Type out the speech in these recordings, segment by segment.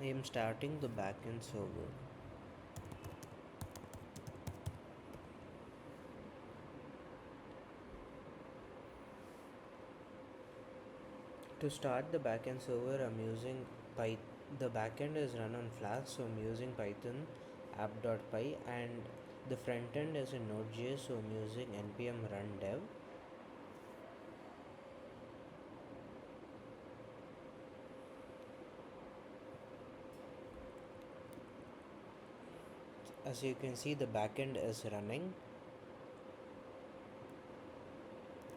I am starting the backend server. To start the backend server, I'm using the backend is run on Flask, so I'm using Python app.py, and the front end is in Node.js, so I'm using npm run dev. As you can see, the backend is running,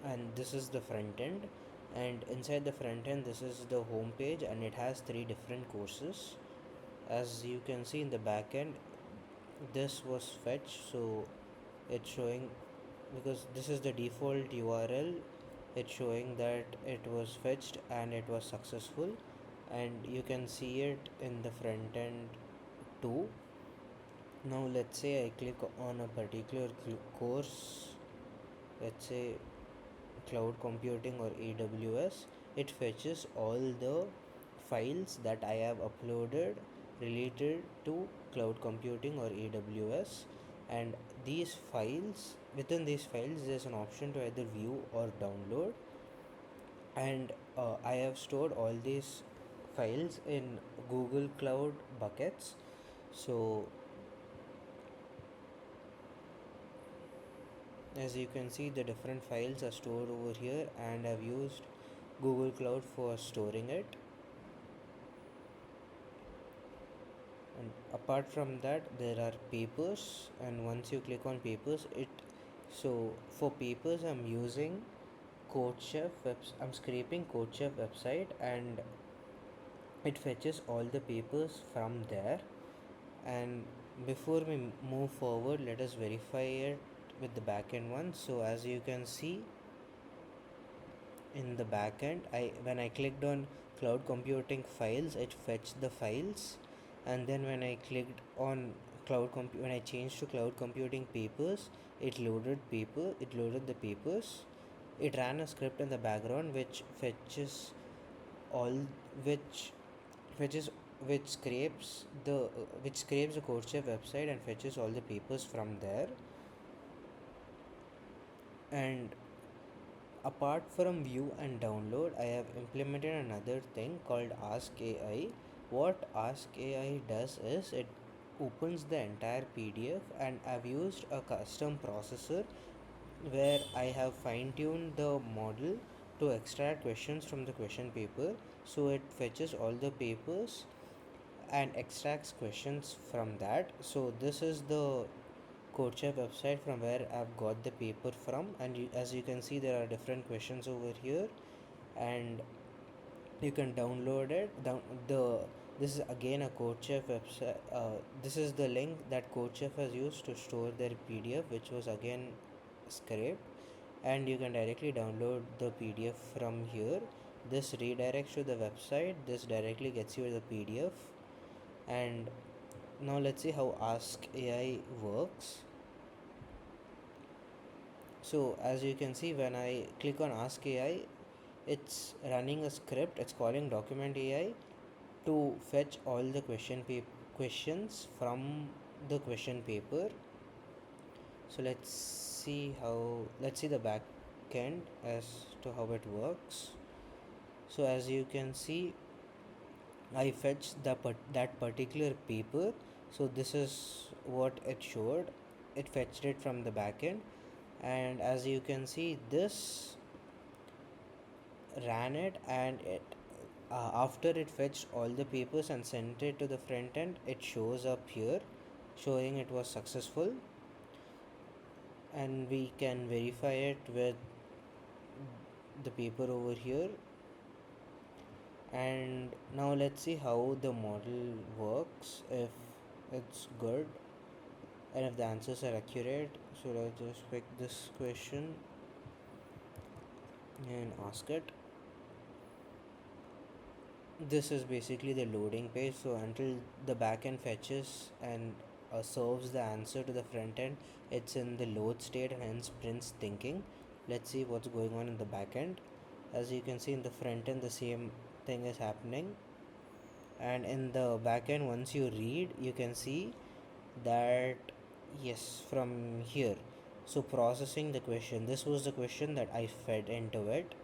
and this is the front end. And inside the front end, this is the home page, and it has three different courses. As you can see in the backend, this was fetched, so it's showing, because this is the default URL, it's showing that it was fetched and it was successful, and you can see it in the front end too. Now let's say I click on a particular course, let's say cloud computing or AWS. It fetches all the files that I have uploaded related to cloud computing or AWS, and these files, within these files there's an option to either view or download, and I have stored all these files in Google Cloud buckets. So as you can see, the different files are stored over here, and I've used Google Cloud for storing it. And apart from that, there are papers, and once you click on papers, so for papers I'm using I'm scraping CodeChef website, and it fetches all the papers from there. And before we move forward, let us verify it with the backend one. So as you can see, in the backend, when I clicked on cloud computing files, it fetched the files. And then when I clicked on when I changed to cloud computing papers, it loaded the papers. It ran a script in the background which fetches all which fetches which scrapes the CodeChef website and fetches all the papers from there. And apart from view and download, I have implemented another thing called Ask AI. What Ask AI does is it opens the entire PDF, and I've used a custom processor where I have fine tuned the model to extract questions from the question paper. So it fetches all the papers and extracts questions from that. So this is the CodeChef website from where I've got the paper from, and as you can see, there are different questions over here, and you can download it. This is again a CodeChef website. This is the link that CodeChef has used to store their PDF, which was again scraped, and you can directly download the PDF from here. This redirects to the website. This directly gets you the PDF, and now let's see how Ask AI works. So as you can see, when I click on Ask AI, it's running a script. It's calling Document AI to fetch all the questions from the question paper. So let's see the back end as to how it works. So as you can see, I fetched that particular paper. So this is what it showed. It fetched it from the backend, and as you can see, this ran it, and it after it fetched all the papers and sent it to the front end, it shows up here showing it was successful, and we can verify it with the paper over here. And now let's see how the model works, if it's good and if the answers are accurate. So let's just pick this question and ask it. This is basically the loading page. So until the backend fetches and serves the answer to the front end, it's in the load state and hence prints thinking. Let's see what's going on in the backend. As you can see in the front end, the same thing is happening. and in the backend, once you read, you can see that yes, from here. So processing the question, this was the question that I fed into it.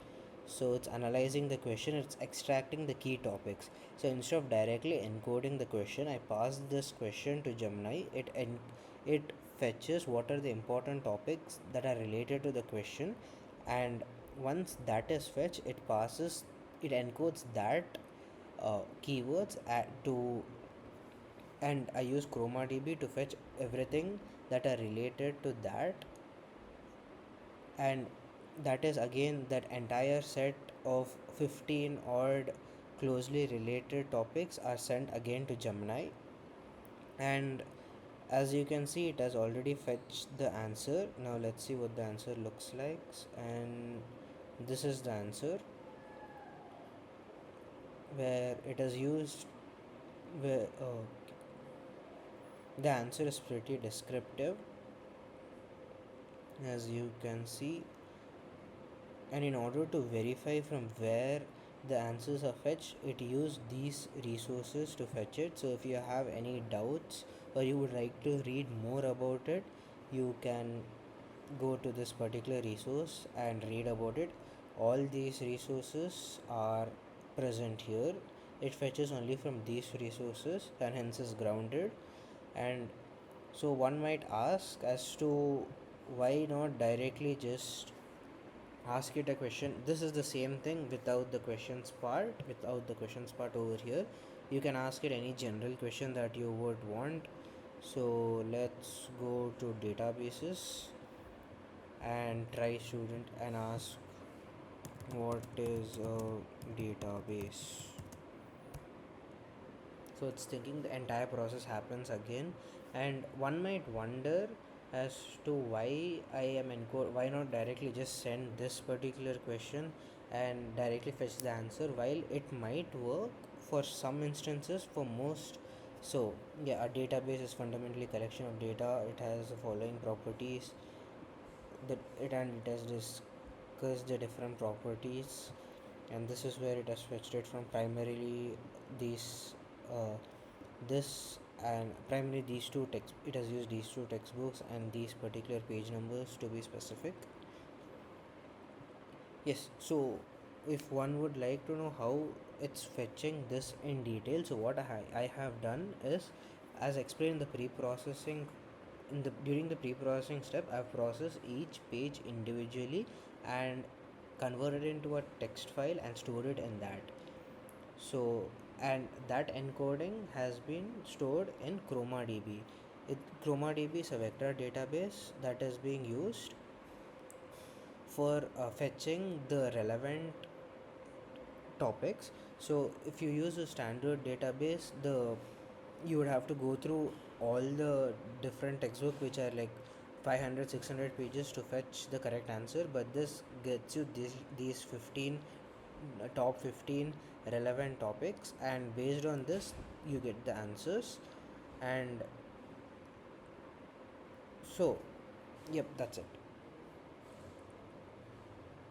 So it's analyzing the question, it's extracting the key topics. So instead of directly encoding the question, I passed this question to Gemini. It fetches what are the important topics that are related to the question, and once that is fetched, it encodes that keywords to, and I use ChromaDB to fetch everything that are related to that, and that is again that entire set of 15 odd closely related topics are sent again to Gemini, and as you can see, it has already fetched the answer. Now let's see what the answer looks like, and this is the answer where it has used where the answer is pretty descriptive, as you can see, and in order to verify from where the answers are fetched, it used these resources to fetch it. So if you have any doubts or you would like to read more about it, you can go to this particular resource and read about it. All these resources are present here. It fetches only from these resources and hence is grounded. And so one might ask as to why not directly just ask it a question. This is the same thing without the questions part over here. You can ask it any general question that you would want. So let's go to databases and try student and ask what is a database. So it's thinking the entire process happens again, and one might wonder as to why not directly just send this particular question and directly fetch the answer. While it might work for some instances, for most, so yeah, a database is fundamentally a collection of data. It has the following properties that it has discussed the different properties, and this is where it has fetched it from, primarily these uh, this and primarily these two text it has used these two textbooks and these particular page numbers to be specific. Yes, so if one would like to know how it's fetching this in detail, so what I have done is, as explained in the pre-processing, during the pre-processing step, I've processed each page individually and converted it into a text file and stored it in that. So, and that encoding has been stored in ChromaDB. ChromaDB is a vector database that is being used for fetching the relevant topics. So if you use a standard database, the you would have to go through all the different textbook which are like 500 600 pages to fetch the correct answer, but this gets you these 15 top 15 relevant topics, and based on this you get the answers. And so yep, that's it.